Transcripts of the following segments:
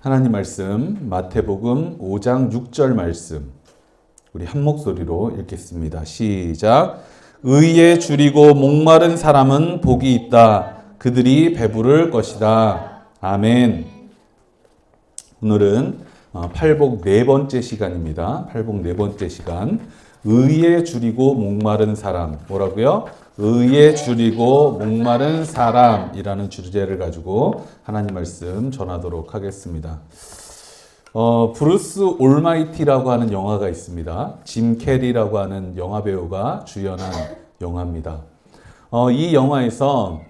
하나님 말씀 마태복음 5장 6절 말씀 우리 한 목소리로 읽겠습니다. 시작. 의에 줄이고 목마른 사람은 복이 있다. 그들이 배부를 것이다. 아멘. 오늘은 팔복 네 번째 시간입니다. 팔복 네 번째 시간. 의에 줄이고 목마른 사람. 뭐라고요? 의에 줄이고 목마른 사람이라는 주제를 가지고 하나님 말씀 전하도록 하겠습니다. 브루스 올마이티라고 하는 영화가 있습니다. 짐 캐리라고 하는 영화 배우가 주연한 영화입니다. 이 영화에서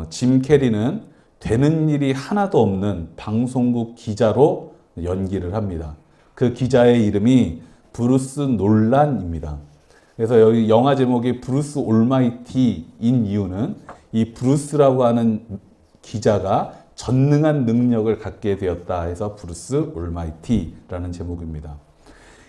짐 캐리는 되는 일이 하나도 없는 방송국 기자로 연기를 합니다. 그 기자의 이름이 브루스 놀란입니다. 그래서 여기 영화 제목이 브루스 올마이티인 이유는 이 브루스라고 하는 기자가 전능한 능력을 갖게 되었다 해서 브루스 올마이티라는 제목입니다.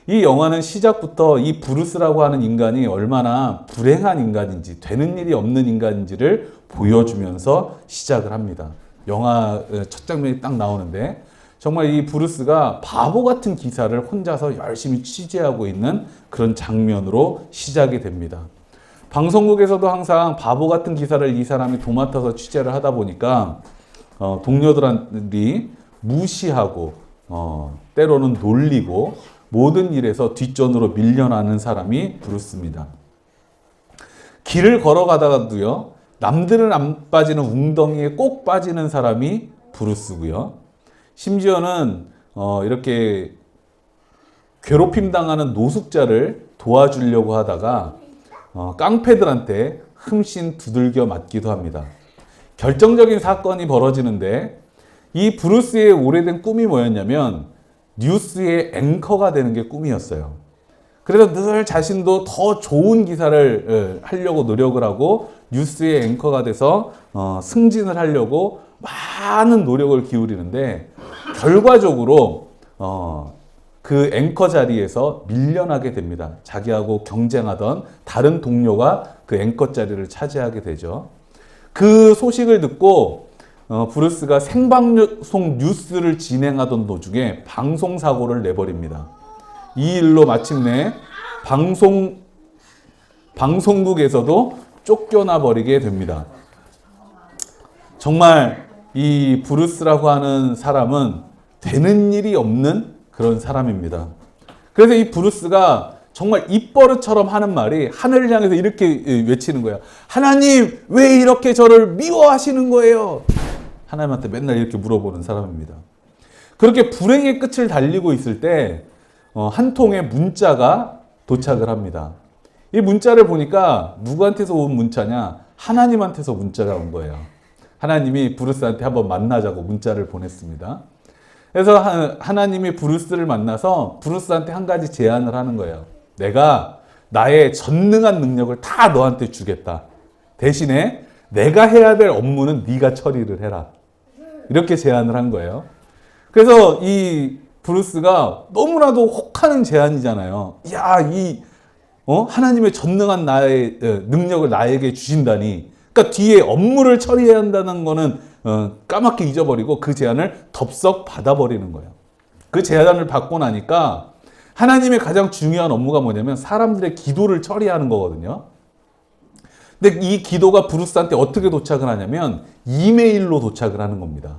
이 영화는 시작부터 이 브루스라고 하는 인간이 얼마나 불행한 인간인지, 되는 일이 없는 인간인지를 보여주면서 시작을 합니다. 영화 첫 장면이 딱 나오는데 정말 이 브루스가 바보 같은 기사를 혼자서 열심히 취재하고 있는 그런 장면으로 시작이 됩니다. 방송국에서도 항상 바보 같은 기사를 이 사람이 도맡아서 취재를 하다 보니까 동료들이 무시하고 때로는 놀리고 모든 일에서 뒷전으로 밀려나는 사람이 브루스입니다. 길을 걸어가다가도요, 남들은 안 빠지는 웅덩이에 꼭 빠지는 사람이 브루스고요. 심지어는 이렇게 괴롭힘 당하는 노숙자를 도와주려고 하다가 깡패들한테 흠씬 두들겨 맞기도 합니다. 결정적인 사건이 벌어지는데 이 브루스의 오래된 꿈이 뭐였냐면 뉴스의 앵커가 되는 게 꿈이었어요. 그래서 늘 자신도 더 좋은 기사를 하려고 노력을 하고 뉴스의 앵커가 돼서 승진을 하려고 많은 노력을 기울이는데 결과적으로 그 앵커 자리에서 밀려나게 됩니다. 자기하고 경쟁하던 다른 동료가 그 앵커 자리를 차지하게 되죠. 그 소식을 듣고 브루스가 생방송 뉴스를 진행하던 도중에 방송사고를 내버립니다. 이 일로 마침내 방송국에서도 쫓겨나 버리게 됩니다. 정말 이 브루스라고 하는 사람은 되는 일이 없는 그런 사람입니다. 그래서 이 브루스가 정말 입버릇처럼 하는 말이 하늘을 향해서 이렇게 외치는 거예요. 하나님, 왜 이렇게 저를 미워하시는 거예요? 하나님한테 맨날 이렇게 물어보는 사람입니다. 그렇게 불행의 끝을 달리고 있을 때 한 통의 문자가 도착을 합니다. 이 문자를 보니까 누구한테서 온 문자냐? 하나님한테서 문자가 온 거예요. 하나님이 브루스한테 한번 만나자고 문자를 보냈습니다. 그래서 하나님이 브루스를 만나서 브루스한테 한 가지 제안을 하는 거예요. 내가 나의 전능한 능력을 다 너한테 주겠다. 대신에 내가 해야 될 업무는 네가 처리를 해라. 이렇게 제안을 한 거예요. 그래서 이 브루스가 너무나도 혹하는 제안이잖아요. 야, 하나님의 전능한 나의 능력을 나에게 주신다니. 그러니까 뒤에 업무를 처리해야 한다는 거는 까맣게 잊어버리고 그 제안을 덥석 받아버리는 거예요. 그 제안을 받고 나니까 하나님의 가장 중요한 업무가 뭐냐면 사람들의 기도를 처리하는 거거든요. 근데 이 기도가 브루스한테 어떻게 도착을 하냐면 이메일로 도착을 하는 겁니다.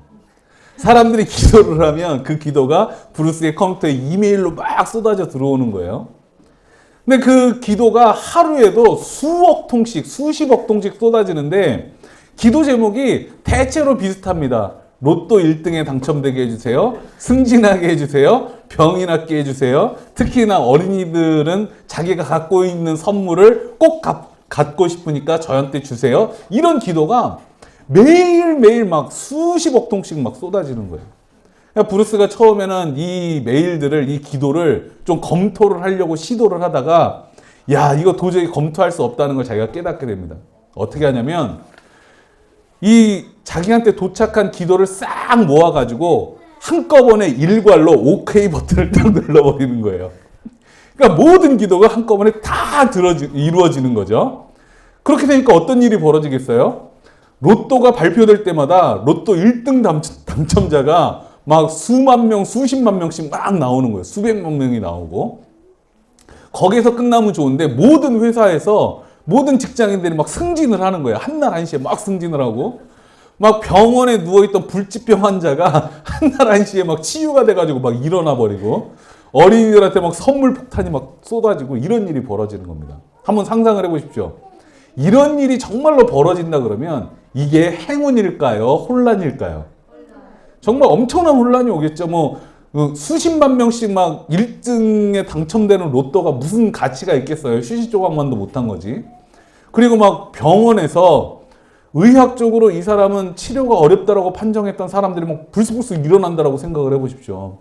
사람들이 기도를 하면 그 기도가 브루스의 컴퓨터에 이메일로 막 쏟아져 들어오는 거예요. 근데 그 기도가 하루에도 수억 통씩, 수십억 통씩 쏟아지는데 기도 제목이 대체로 비슷합니다. 로또 1등에 당첨되게 해주세요. 승진하게 해주세요. 병이 낫게 해주세요. 특히나 어린이들은 자기가 갖고 있는 선물을 꼭 갖고 싶으니까 저한테 주세요. 이런 기도가 매일매일 막 수십억 통씩 막 쏟아지는 거예요. 그러니까 브루스가 처음에는 이 메일들을, 이 기도를 좀 검토를 하려고 시도를 하다가 야, 이거 도저히 검토할 수 없다는 걸 자기가 깨닫게 됩니다. 어떻게 하냐면 이 자기한테 도착한 기도를 싹 모아가지고 한꺼번에 일괄로 OK 버튼을 딱 눌러버리는 거예요. 그러니까 모든 기도가 한꺼번에 다 이루어지는 거죠. 그렇게 되니까 어떤 일이 벌어지겠어요? 로또가 발표될 때마다 로또 1등 당첨자가 막 수만 명, 수십만 명씩 막 나오는 거예요. 수백만 명이 나오고. 거기서 끝나면 좋은데 모든 회사에서 모든 직장인들이 막 승진을 하는 거예요. 한날 한시에 막 승진을 하고. 막 병원에 누워있던 불치병 환자가 한날 한시에 막 치유가 돼가지고 막 일어나 버리고. 어린이들한테 막 선물 폭탄이 막 쏟아지고 이런 일이 벌어지는 겁니다. 한번 상상을 해보십시오. 이런 일이 정말로 벌어진다 그러면 이게 행운일까요? 혼란일까요? 정말 엄청난 혼란이 오겠죠. 뭐 수십만 명씩 막 1등에 당첨되는 로또가 무슨 가치가 있겠어요. 휴지 조각만도 못한 거지. 그리고 막 병원에서 의학적으로 이 사람은 치료가 어렵다라고 판정했던 사람들이 막 불쑥불쑥 일어난다라고 생각을 해보십시오.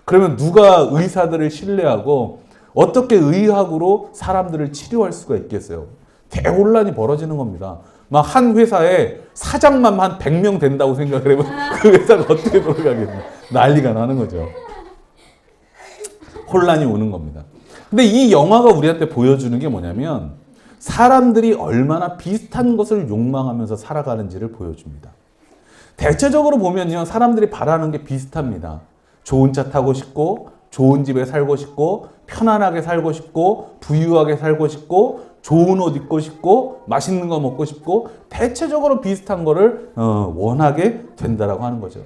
그러면 누가 의사들을 신뢰하고 어떻게 의학으로 사람들을 치료할 수가 있겠어요? 대혼란이 벌어지는 겁니다. 막 한 회사에 사장만 한 100명 된다고 생각을 해보면 그 회사가 어떻게 돌아가겠나. 난리가 나는 거죠. 혼란이 오는 겁니다. 근데 이 영화가 우리한테 보여주는 게 뭐냐면 사람들이 얼마나 비슷한 것을 욕망하면서 살아가는지를 보여줍니다. 대체적으로 보면요, 사람들이 바라는 게 비슷합니다. 좋은 차 타고 싶고, 좋은 집에 살고 싶고, 편안하게 살고 싶고, 부유하게 살고 싶고, 좋은 옷 입고 싶고, 맛있는 거 먹고 싶고, 대체적으로 비슷한 거를 원하게 된다라고 하는 거죠.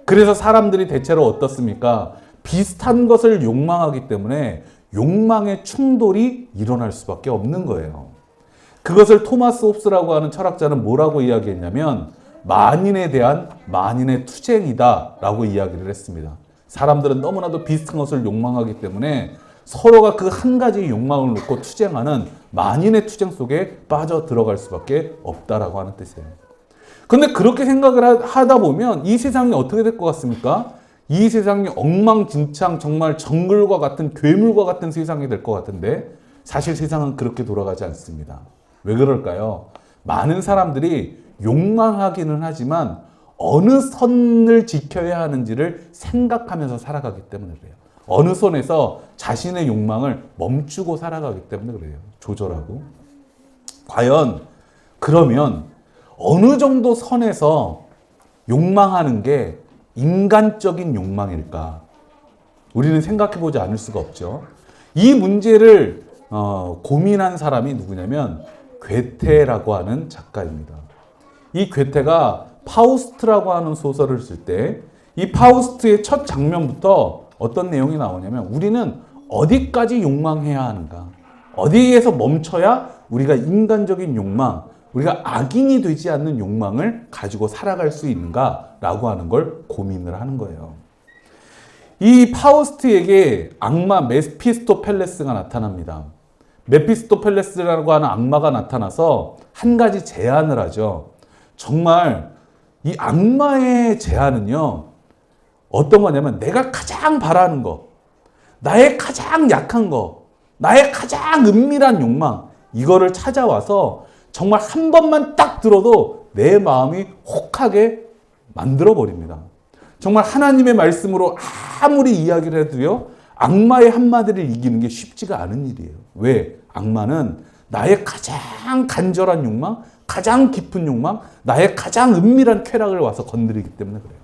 그래서 사람들이 대체로 어떻습니까? 비슷한 것을 욕망하기 때문에 욕망의 충돌이 일어날 수밖에 없는 거예요. 그것을 토마스 홉스라고 하는 철학자는 뭐라고 이야기했냐면 만인에 대한 만인의 투쟁이다 라고 이야기를 했습니다. 사람들은 너무나도 비슷한 것을 욕망하기 때문에 서로가 그 한 가지 욕망을 놓고 투쟁하는 만인의 투쟁 속에 빠져 들어갈 수밖에 없다라고 하는 뜻이에요. 근데 그렇게 생각을 하다 보면 이 세상이 어떻게 될 것 같습니까? 이 세상이 엉망진창 정말 정글과 같은 괴물과 같은 세상이 될 것 같은데 사실 세상은 그렇게 돌아가지 않습니다. 왜 그럴까요? 많은 사람들이 욕망하기는 하지만 어느 선을 지켜야 하는지를 생각하면서 살아가기 때문에 그래요. 어느 선에서 자신의 욕망을 멈추고 살아가기 때문에 그래요. 조절하고. 과연 그러면 어느 정도 선에서 욕망하는 게 인간적인 욕망일까? 우리는 생각해보지 않을 수가 없죠. 이 문제를 고민한 사람이 누구냐면 괴테라고 하는 작가입니다. 이 괴테가 파우스트라고 하는 소설을 쓸 때 이 파우스트의 첫 장면부터 어떤 내용이 나오냐면 우리는 어디까지 욕망해야 하는가? 어디에서 멈춰야 우리가 인간적인 욕망, 우리가 악인이 되지 않는 욕망을 가지고 살아갈 수 있는가라고 하는 걸 고민을 하는 거예요. 이 파우스트에게 악마 메피스토펠레스가 나타납니다. 메피스토펠레스라고 하는 악마가 나타나서 한 가지 제안을 하죠. 정말 이 악마의 제안은요, 어떤 거냐면 내가 가장 바라는 거, 나의 가장 약한 거, 나의 가장 은밀한 욕망, 이거를 찾아와서 정말 한 번만 딱 들어도 내 마음이 혹하게 만들어버립니다. 정말 하나님의 말씀으로 아무리 이야기를 해도요, 악마의 한마디를 이기는 게 쉽지가 않은 일이에요. 왜? 악마는 나의 가장 간절한 욕망, 가장 깊은 욕망, 나의 가장 은밀한 쾌락을 와서 건드리기 때문에 그래요.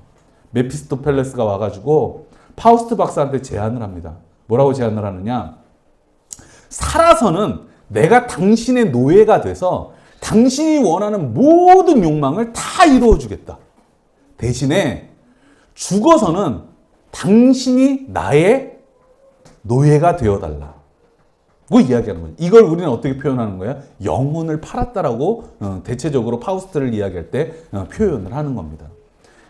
메피스토펠레스가 와가지고 파우스트 박사한테 제안을 합니다. 뭐라고 제안을 하느냐? 살아서는 내가 당신의 노예가 돼서 당신이 원하는 모든 욕망을 다 이루어주겠다. 대신에 죽어서는 당신이 나의 노예가 되어달라. 고 이야기하는 거예요. 이걸 우리는 어떻게 표현하는 거예요? 영혼을 팔았다라고 대체적으로 파우스트를 이야기할 때 표현을 하는 겁니다.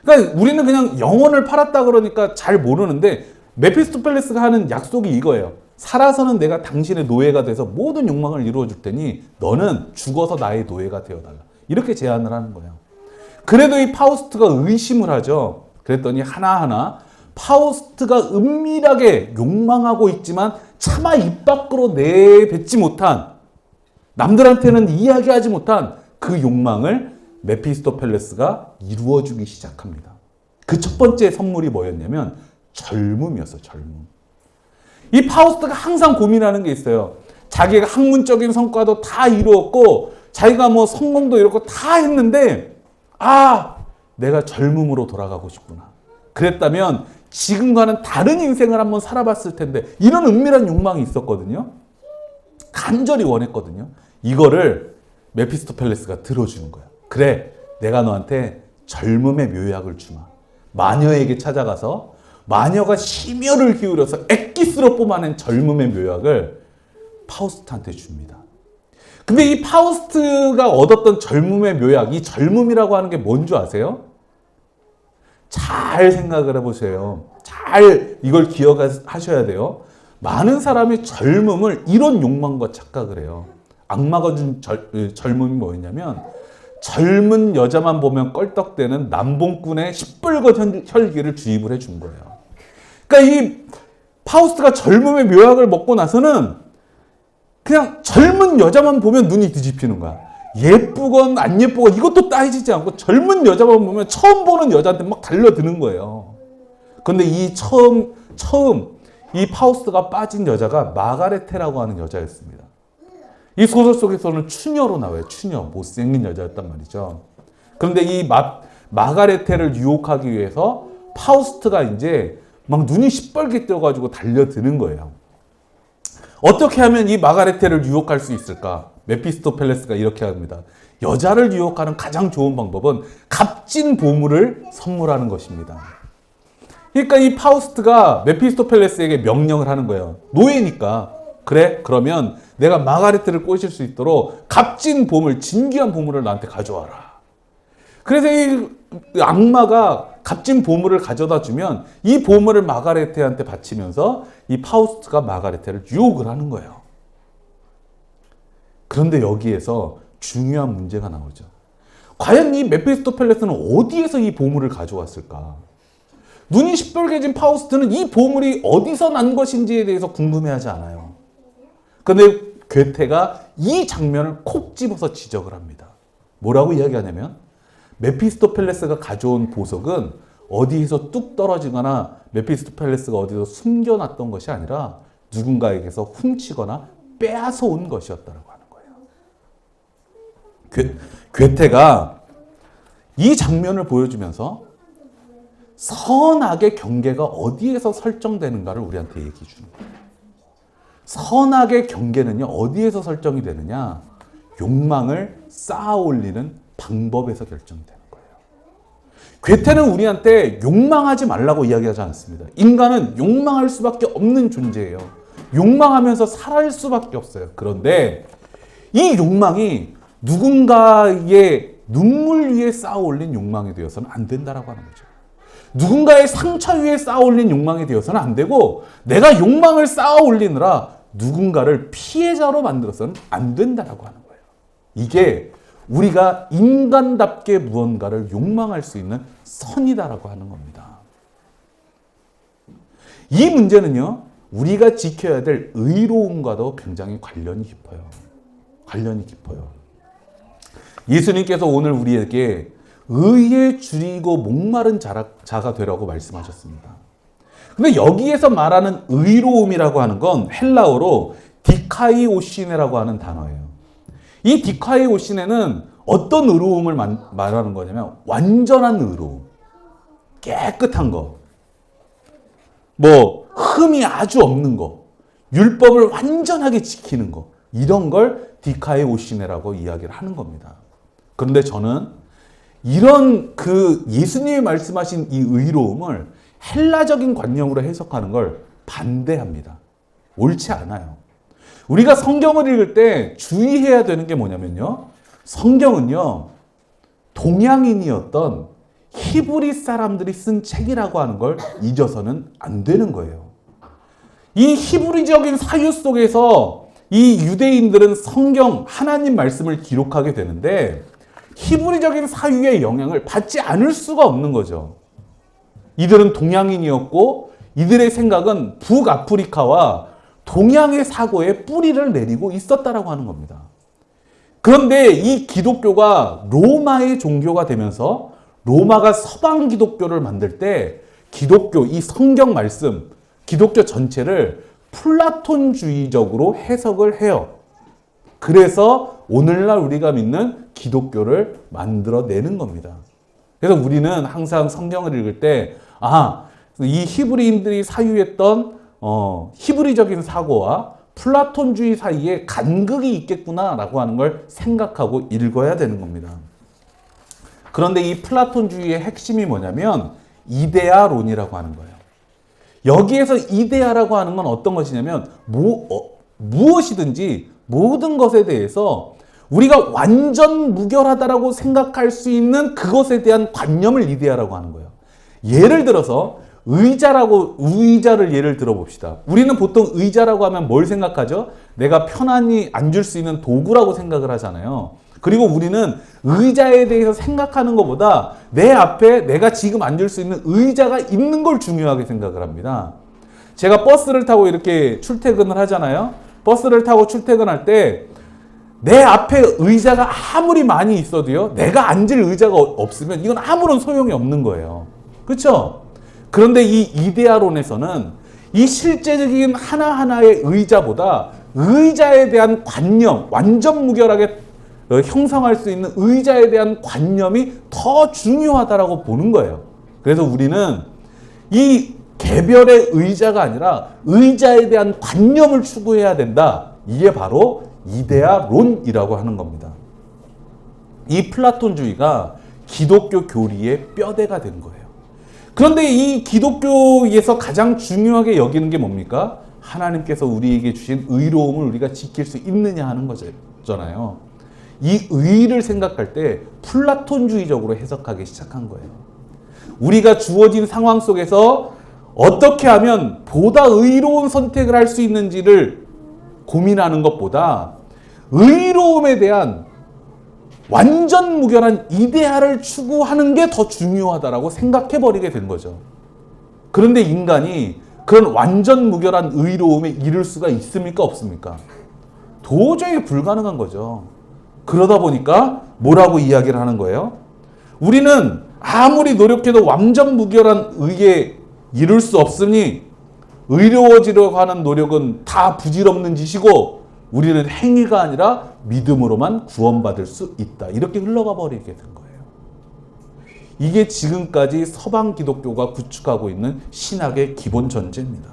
그러니까 우리는 그냥 영혼을 팔았다 그러니까 잘 모르는데 메피스토펠레스가 하는 약속이 이거예요. 살아서는 내가 당신의 노예가 돼서 모든 욕망을 이루어 줄 테니 너는 죽어서 나의 노예가 되어달라. 이렇게 제안을 하는 거예요. 그래도 이 파우스트가 의심을 하죠. 그랬더니 하나하나 파우스트가 은밀하게 욕망하고 있지만 차마 입 밖으로 내뱉지 못한, 남들한테는 이야기하지 못한 그 욕망을 메피스토펠레스가 이루어주기 시작합니다. 그 첫 번째 선물이 뭐였냐면 젊음이었어요. 젊음. 이 파우스트가 항상 고민하는 게 있어요. 자기가 학문적인 성과도 다 이루었고 자기가 뭐 성공도 이렇고 다 했는데 내가 젊음으로 돌아가고 싶구나. 그랬다면 지금과는 다른 인생을 한번 살아봤을 텐데 이런 은밀한 욕망이 있었거든요. 간절히 원했거든요. 이거를 메피스토펠레스가 들어주는 거야. 그래, 내가 너한테 젊음의 묘약을 주마. 마녀에게 찾아가서 마녀가 심혈을 기울여서 엑기스로 뽑아낸 젊음의 묘약을 파우스트한테 줍니다. 근데 이 파우스트가 얻었던 젊음의 묘약, 이 젊음이라고 하는 게 뭔 줄 아세요? 잘 생각을 해보세요. 잘 이걸 기억하셔야 돼요. 많은 사람이 젊음을 이런 욕망과 착각을 해요. 악마가 준 젊음이 뭐였냐면 젊은 여자만 보면 껄떡대는 남봉꾼의 시뻘건 혈기를 주입을 해준 거예요. 그러니까 이 파우스트가 젊음의 묘약을 먹고 나서는 그냥 젊은 여자만 보면 눈이 뒤집히는 거야. 예쁘건 안 예쁘건 이것도 따지지 않고 젊은 여자만 보면 처음 보는 여자한테 막 달려드는 거예요. 그런데 이 처음 이 파우스트가 빠진 여자가 마가레테라고 하는 여자였습니다. 이 소설 속에서는 추녀로 나와요. 추녀, 못생긴 여자였단 말이죠. 그런데 이 마가레테를 유혹하기 위해서 파우스트가 이제 막 눈이 시뻘게 떠가지고 달려드는 거예요. 어떻게 하면 이 마가레테를 유혹할 수 있을까? 메피스토펠레스가 이렇게 합니다. 여자를 유혹하는 가장 좋은 방법은 값진 보물을 선물하는 것입니다. 그러니까 이 파우스트가 메피스토펠레스에게 명령을 하는 거예요. 노예니까. 그래? 그러면 내가 마가레트를 꼬실 수 있도록 값진 보물, 진귀한 보물을 나한테 가져와라. 그래서 이 악마가 값진 보물을 가져다 주면 이 보물을 마가레테한테 바치면서 이 파우스트가 마가레테를 유혹을 하는 거예요. 그런데 여기에서 중요한 문제가 나오죠. 과연 이 메피스토펠레스는 어디에서 이 보물을 가져왔을까? 눈이 시뻘개진 파우스트는 이 보물이 어디서 난 것인지에 대해서 궁금해하지 않아요. 그런데 괴테가 이 장면을 콕 집어서 지적을 합니다. 뭐라고 이야기하냐면 메피스토펠레스가 가져온 보석은 어디에서 뚝 떨어지거나 메피스토펠레스가 어디서 숨겨놨던 것이 아니라 누군가에게서 훔치거나 빼앗아 온 것이었다고 하는 거예요. 괴테가 이 장면을 보여주면서 선악의 경계가 어디에서 설정되는가를 우리한테 얘기해 주는 거예요. 선악의 경계는요, 어디에서 설정이 되느냐? 욕망을 쌓아 올리는 방법에서 결정되는 거예요. 괴테는 우리한테 욕망하지 말라고 이야기하지 않습니다. 인간은 욕망할 수밖에 없는 존재예요. 욕망하면서 살아갈 수밖에 없어요. 그런데 이 욕망이 누군가의 눈물 위에 쌓아 올린 욕망이 되어서는 안 된다라고 하는 거죠. 누군가의 상처 위에 쌓아 올린 욕망이 되어서는 안 되고 내가 욕망을 쌓아 올리느라 누군가를 피해자로 만들어서는 안 된다라고 하는 거예요. 이게 우리가 인간답게 무언가를 욕망할 수 있는 선이다라고 하는 겁니다. 이 문제는요, 우리가 지켜야 될 의로움과도 굉장히 관련이 깊어요. 관련이 깊어요. 예수님께서 오늘 우리에게 의에 줄이고 목마른 자가 되라고 말씀하셨습니다. 근데 여기에서 말하는 의로움이라고 하는 건 헬라어로 디카이오시네라고 하는 단어예요. 이 디카이오시네는 어떤 의로움을 말하는 거냐면 완전한 의로움, 깨끗한 거, 뭐 흠이 아주 없는 거, 율법을 완전하게 지키는 거, 이런 걸 디카이오시네라고 이야기를 하는 겁니다. 그런데 저는 이런 예수님이 말씀하신 이 의로움을 헬라적인 관념으로 해석하는 걸 반대합니다. 옳지 않아요. 우리가 성경을 읽을 때 주의해야 되는 게 뭐냐면요. 성경은요, 동양인이었던 히브리 사람들이 쓴 책이라고 하는 걸 잊어서는 안 되는 거예요. 이 히브리적인 사유 속에서 이 유대인들은 성경, 하나님 말씀을 기록하게 되는데 히브리적인 사유의 영향을 받지 않을 수가 없는 거죠. 이들은 동양인이었고 이들의 생각은 북아프리카와 동양의 사고에 뿌리를 내리고 있었다라고 하는 겁니다. 그런데 이 기독교가 로마의 종교가 되면서 로마가 서방 기독교를 만들 때 기독교, 이 성경 말씀, 기독교 전체를 플라톤주의적으로 해석을 해요. 그래서 오늘날 우리가 믿는 기독교를 만들어내는 겁니다. 그래서 우리는 항상 성경을 읽을 때 이 히브리인들이 사유했던 히브리적인 사고와 플라톤주의 사이에 간극이 있겠구나라고 하는 걸 생각하고 읽어야 되는 겁니다. 그런데 이 플라톤주의의 핵심이 뭐냐면 이데아론이라고 하는 거예요. 여기에서 이데아라고 하는 건 어떤 것이냐면 무엇이든지 모든 것에 대해서 우리가 완전 무결하다라고 생각할 수 있는 그것에 대한 관념을 이데아라고 하는 거예요. 예를 들어서 의자를 예를 들어 봅시다. 우리는 보통 의자라고 하면 뭘 생각하죠? 내가 편안히 앉을 수 있는 도구라고 생각을 하잖아요. 그리고 우리는 의자에 대해서 생각하는 것보다 내 앞에 내가 지금 앉을 수 있는 의자가 있는 걸 중요하게 생각을 합니다. 제가 버스를 타고 이렇게 출퇴근을 하잖아요. 버스를 타고 출퇴근할 때 내 앞에 의자가 아무리 많이 있어도요, 내가 앉을 의자가 없으면 이건 아무런 소용이 없는 거예요. 그렇죠? 그런데 이 이데아론에서는 이 실제적인 하나하나의 의자보다 의자에 대한 관념, 완전 무결하게 형성할 수 있는 의자에 대한 관념이 더 중요하다라고 보는 거예요. 그래서 우리는 이 개별의 의자가 아니라 의자에 대한 관념을 추구해야 된다. 이게 바로 이데아론이라고 하는 겁니다. 이 플라톤주의가 기독교 교리의 뼈대가 된 거예요. 그런데 이 기독교에서 가장 중요하게 여기는 게 뭡니까? 하나님께서 우리에게 주신 의로움을 우리가 지킬 수 있느냐 하는 거잖아요. 이 의를 생각할 때 플라톤주의적으로 해석하기 시작한 거예요. 우리가 주어진 상황 속에서 어떻게 하면 보다 의로운 선택을 할 수 있는지를 고민하는 것보다 의로움에 대한 완전 무결한 이데아를 추구하는 게 더 중요하다라고 생각해버리게 된 거죠. 그런데 인간이 그런 완전 무결한 의로움에 이를 수가 있습니까? 없습니까? 도저히 불가능한 거죠. 그러다 보니까 뭐라고 이야기를 하는 거예요? 우리는 아무리 노력해도 완전 무결한 의에 이룰 수 없으니 의로워지려고 하는 노력은 다 부질없는 짓이고 우리는 행위가 아니라 믿음으로만 구원받을 수 있다. 이렇게 흘러가 버리게 된 거예요. 이게 지금까지 서방 기독교가 구축하고 있는 신학의 기본 전제입니다.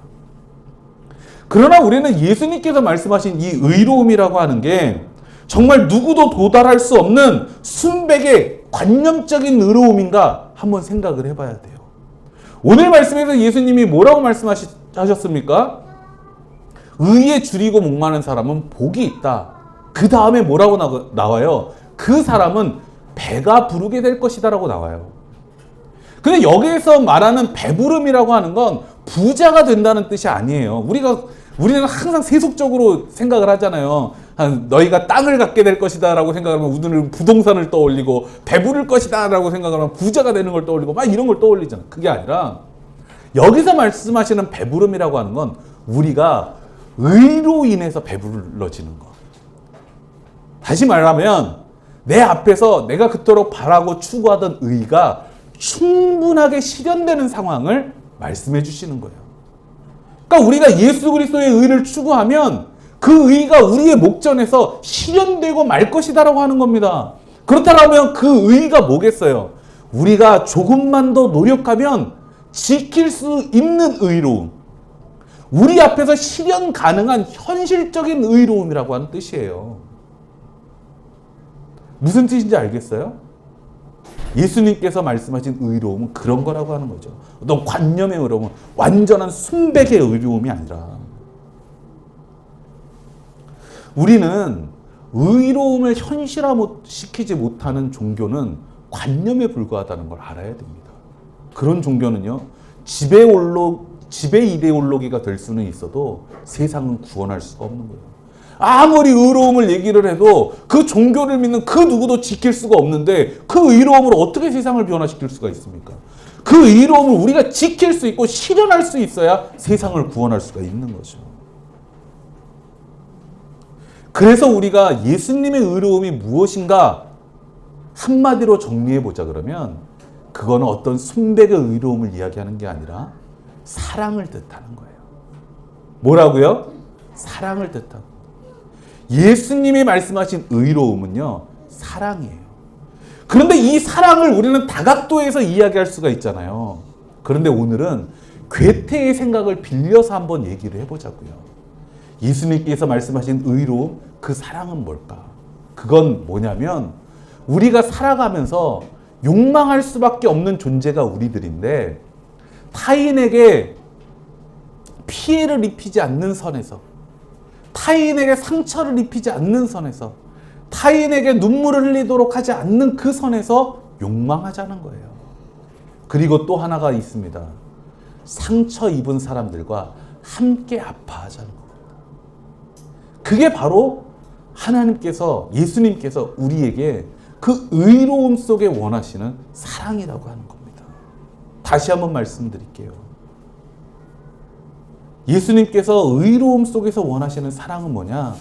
그러나 우리는 예수님께서 말씀하신 이 의로움이라고 하는 게 정말 누구도 도달할 수 없는 순백의 관념적인 의로움인가 한번 생각을 해봐야 돼요. 오늘 말씀에서 예수님이 뭐라고 말씀하셨습니까? 의에 줄이고 목마른 사람은 복이 있다. 그 다음에 뭐라고 나와요? 그 사람은 배가 부르게 될 것이다 라고 나와요. 근데 여기에서 말하는 배부름이라고 하는 건 부자가 된다는 뜻이 아니에요. 우리는 항상 세속적으로 생각을 하잖아요. 너희가 땅을 갖게 될 것이다 라고 생각하면 우리는 부동산을 떠올리고 배부를 것이다 라고 생각하면 부자가 되는 걸 떠올리고 막 이런 걸 떠올리잖아. 그게 아니라 여기서 말씀하시는 배부름이라고 하는 건 우리가 의로 인해서 배불러지는 것. 다시 말하면 내 앞에서 내가 그토록 바라고 추구하던 의가 충분하게 실현되는 상황을 말씀해 주시는 거예요. 그러니까 우리가 예수 그리스도의 의를 추구하면 그 의가 우리의 목전에서 실현되고 말 것이다라고 하는 겁니다. 그렇다면 그 의가 뭐겠어요? 우리가 조금만 더 노력하면 지킬 수 있는 의로움. 우리 앞에서 실현 가능한 현실적인 의로움이라고 하는 뜻이에요. 무슨 뜻인지 알겠어요? 예수님께서 말씀하신 의로움은 그런 거라고 하는 거죠. 어떤 관념의 의로움은 완전한 순백의 의로움이 아니라 우리는 의로움을 현실화시키지 못하는 종교는 관념에 불과하다는 걸 알아야 됩니다. 그런 종교는요, 지배 이데올로기가 될 수는 있어도 세상은 구원할 수가 없는 거예요. 아무리 의로움을 얘기를 해도 그 종교를 믿는 그 누구도 지킬 수가 없는데 그 의로움으로 어떻게 세상을 변화시킬 수가 있습니까? 그 의로움을 우리가 지킬 수 있고 실현할 수 있어야 세상을 구원할 수가 있는 거죠. 그래서 우리가 예수님의 의로움이 무엇인가 한마디로 정리해보자 그러면 그거는 어떤 순백의 의로움을 이야기하는 게 아니라 사랑을 뜻하는 거예요. 뭐라고요? 사랑을 뜻하고. 예수님이 말씀하신 의로움은요, 사랑이에요. 그런데 이 사랑을 우리는 다각도에서 이야기할 수가 있잖아요. 그런데 오늘은 괴테의 생각을 빌려서 한번 얘기를 해보자고요. 예수님께서 말씀하신 의로움, 그 사랑은 뭘까? 그건 뭐냐면 우리가 살아가면서 욕망할 수밖에 없는 존재가 우리들인데 타인에게 피해를 입히지 않는 선에서, 타인에게 상처를 입히지 않는 선에서, 타인에게 눈물을 흘리도록 하지 않는 그 선에서 욕망하자는 거예요. 그리고 또 하나가 있습니다. 상처 입은 사람들과 함께 아파하자는 겁니다. 그게 바로 하나님께서, 예수님께서 우리에게 그 의로움 속에 원하시는 사랑이라고 하는 겁니다. 다시 한번 말씀드릴게요. 예수님께서 의로움 속에서 원하시는 사랑은 뭐냐?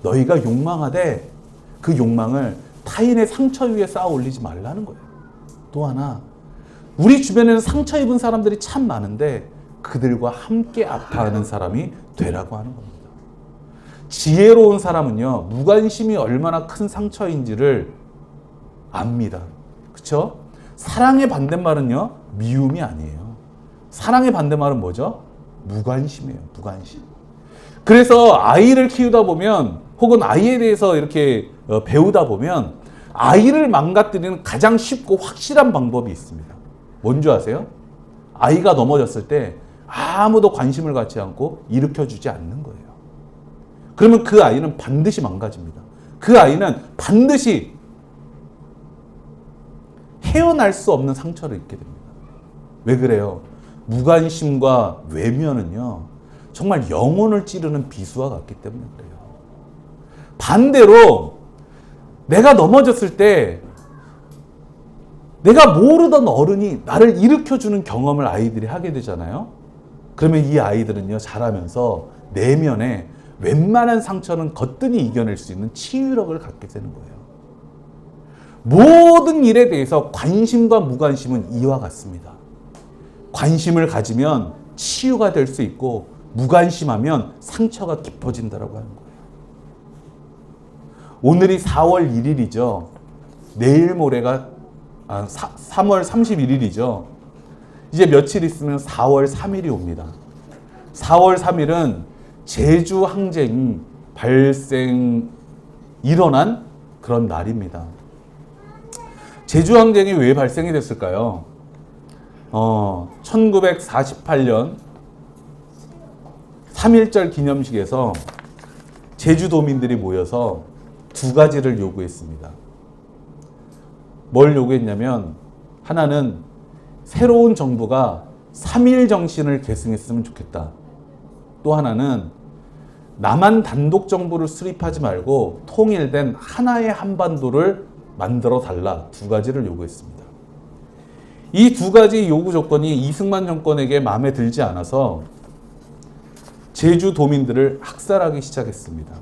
너희가 욕망하되 그 욕망을 타인의 상처 위에 쌓아 올리지 말라는 거예요. 또 하나, 우리 주변에는 상처 입은 사람들이 참 많은데 그들과 함께 아파하는 사람이 되라고 하는 겁니다. 지혜로운 사람은요, 무관심이 얼마나 큰 상처인지를 압니다. 그렇죠? 사랑의 반대말은요, 미움이 아니에요. 사랑의 반대말은 뭐죠? 무관심이에요. 무관심. 그래서 아이를 키우다 보면, 혹은 아이에 대해서 이렇게 배우다 보면 아이를 망가뜨리는 가장 쉽고 확실한 방법이 있습니다. 뭔지 아세요? 아이가 넘어졌을 때 아무도 관심을 갖지 않고 일으켜주지 않는 거예요. 그러면 그 아이는 반드시 망가집니다. 그 아이는 반드시 헤어날 수 없는 상처를 입게 됩니다. 왜 그래요? 무관심과 외면은요, 정말 영혼을 찌르는 비수와 같기 때문에 그래요. 반대로 내가 넘어졌을 때 내가 모르던 어른이 나를 일으켜주는 경험을 아이들이 하게 되잖아요. 그러면 이 아이들은요, 자라면서 내면에 웬만한 상처는 거뜬히 이겨낼 수 있는 치유력을 갖게 되는 거예요. 모든 일에 대해서 관심과 무관심은 이와 같습니다. 관심을 가지면 치유가 될 수 있고 무관심하면 상처가 깊어진다라고 하는 거예요. 오늘이 4월 1일이죠. 내일 모레가 3월 31일이죠. 이제 며칠 있으면 4월 3일이 옵니다. 4월 3일은 제주 항쟁이 일어난 그런 날입니다. 제주 항쟁이 왜 발생이 됐을까요? 1948년 3.1절 기념식에서 제주도민들이 모여서 두 가지를 요구했습니다. 뭘 요구했냐면, 하나는 새로운 정부가 3.1 정신을 계승했으면 좋겠다. 또 하나는 남한 단독 정부를 수립하지 말고 통일된 하나의 한반도를 만들어 달라. 두 가지를 요구했습니다. 이 두 가지 요구 조건이 이승만 정권에게 마음에 들지 않아서 제주도민들을 학살하기 시작했습니다.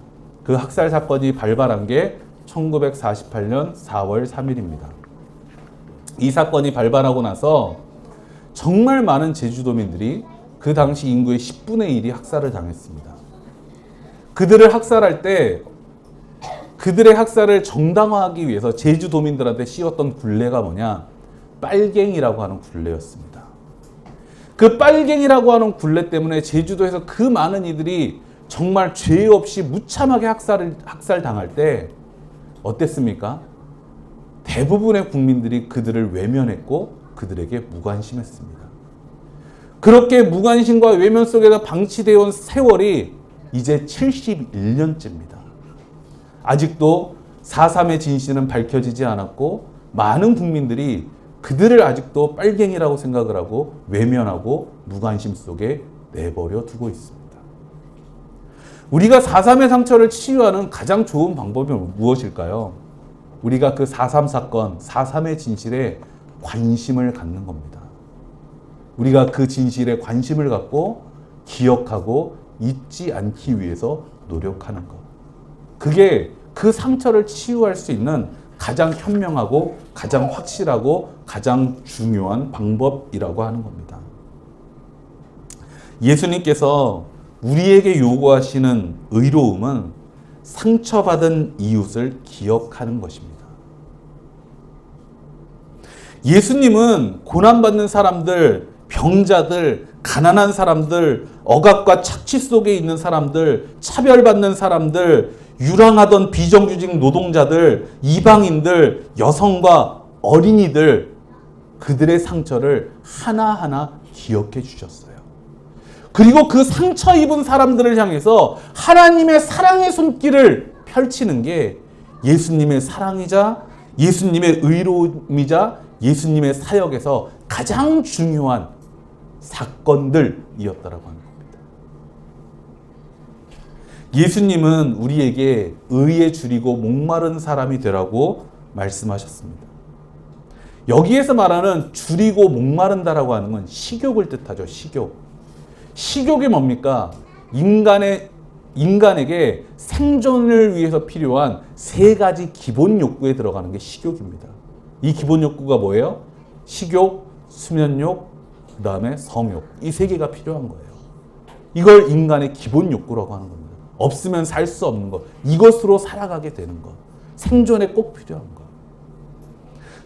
그 학살 사건이 발발한 게 1948년 4월 3일입니다. 이 사건이 발발하고 나서 정말 많은 제주도민들이 그 당시 인구의 10분의 1이 학살을 당했습니다. 그들을 학살할 때 그들의 학살을 정당화하기 위해서 제주도민들한테 씌웠던 굴레가 뭐냐? 빨갱이라고 하는 굴레였습니다. 그 빨갱이라고 하는 굴레 때문에 제주도에서 그 많은 이들이 정말 죄 없이 무참하게 학살당할 때 어땠습니까? 대부분의 국민들이 그들을 외면했고 그들에게 무관심했습니다. 그렇게 무관심과 외면 속에서 방치되어 온 세월이 이제 71년째입니다. 아직도 4.3의 진실은 밝혀지지 않았고 많은 국민들이 그들을 아직도 빨갱이라고 생각을 하고 외면하고 무관심 속에 내버려 두고 있습니다. 우리가 4.3의 상처를 치유하는 가장 좋은 방법이 무엇일까요? 우리가 그 4.3 사건, 4.3의 진실에 관심을 갖는 겁니다. 우리가 그 진실에 관심을 갖고 기억하고 잊지 않기 위해서 노력하는 것. 그게 그 상처를 치유할 수 있는 가장 현명하고 가장 확실하고 가장 중요한 방법이라고 하는 겁니다. 예수님께서 우리에게 요구하시는 의로움은 상처받은 이웃을 기억하는 것입니다. 예수님은 고난받는 사람들, 병자들, 가난한 사람들, 억압과 착취 속에 있는 사람들, 차별받는 사람들, 유랑하던 비정규직 노동자들, 이방인들, 여성과 어린이들, 그들의 상처를 하나하나 기억해 주셨어요. 그리고 그 상처 입은 사람들을 향해서 하나님의 사랑의 손길을 펼치는 게 예수님의 사랑이자 예수님의 의로움이자 예수님의 사역에서 가장 중요한 사건들이었다라고 하는 겁니다. 예수님은 우리에게 의에 줄이고 목마른 사람이 되라고 말씀하셨습니다. 여기에서 말하는 줄이고 목마른다라고 하는 건 식욕을 뜻하죠. 식욕. 식욕이 뭡니까? 인간에게 생존을 위해서 필요한 세 가지 기본 욕구에 들어가는 게 식욕입니다. 이 기본 욕구가 뭐예요? 식욕, 수면욕, 그 다음에 성욕. 이 세 개가 필요한 거예요. 이걸 인간의 기본 욕구라고 하는 겁니다. 없으면 살 수 없는 것. 이것으로 살아가게 되는 것. 생존에 꼭 필요한 것.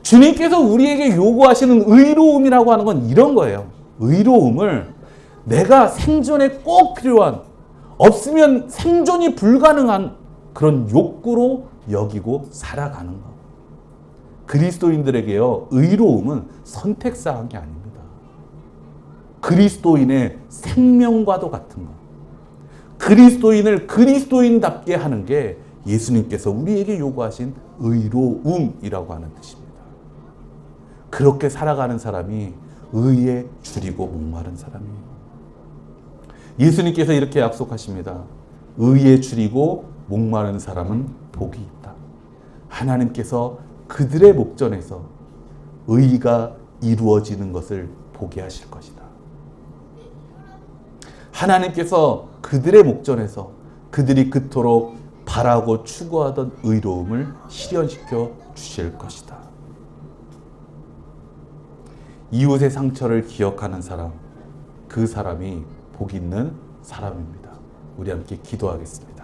주님께서 우리에게 요구하시는 의로움이라고 하는 건 이런 거예요. 의로움을 내가 생존에 꼭 필요한, 없으면 생존이 불가능한 그런 욕구로 여기고 살아가는 것. 그리스도인들에게요, 의로움은 선택사항이 아닙니다. 그리스도인의 생명과도 같은 것. 그리스도인을 그리스도인답게 하는 게 예수님께서 우리에게 요구하신 의로움이라고 하는 뜻입니다. 그렇게 살아가는 사람이 의에 줄이고 목마른 사람이에요. 예수님께서 이렇게 약속하십니다. 의에 줄이고 목마른 사람은 복이 있다. 하나님께서 그들의 목전에서 의가 이루어지는 것을 보게 하실 것이다. 하나님께서 그들의 목전에서 그들이 그토록 바라고 추구하던 의로움을 실현시켜 주실 것이다. 이웃의 상처를 기억하는 사람, 그 사람이 복 있는 사람입니다. 우리 함께 기도하겠습니다.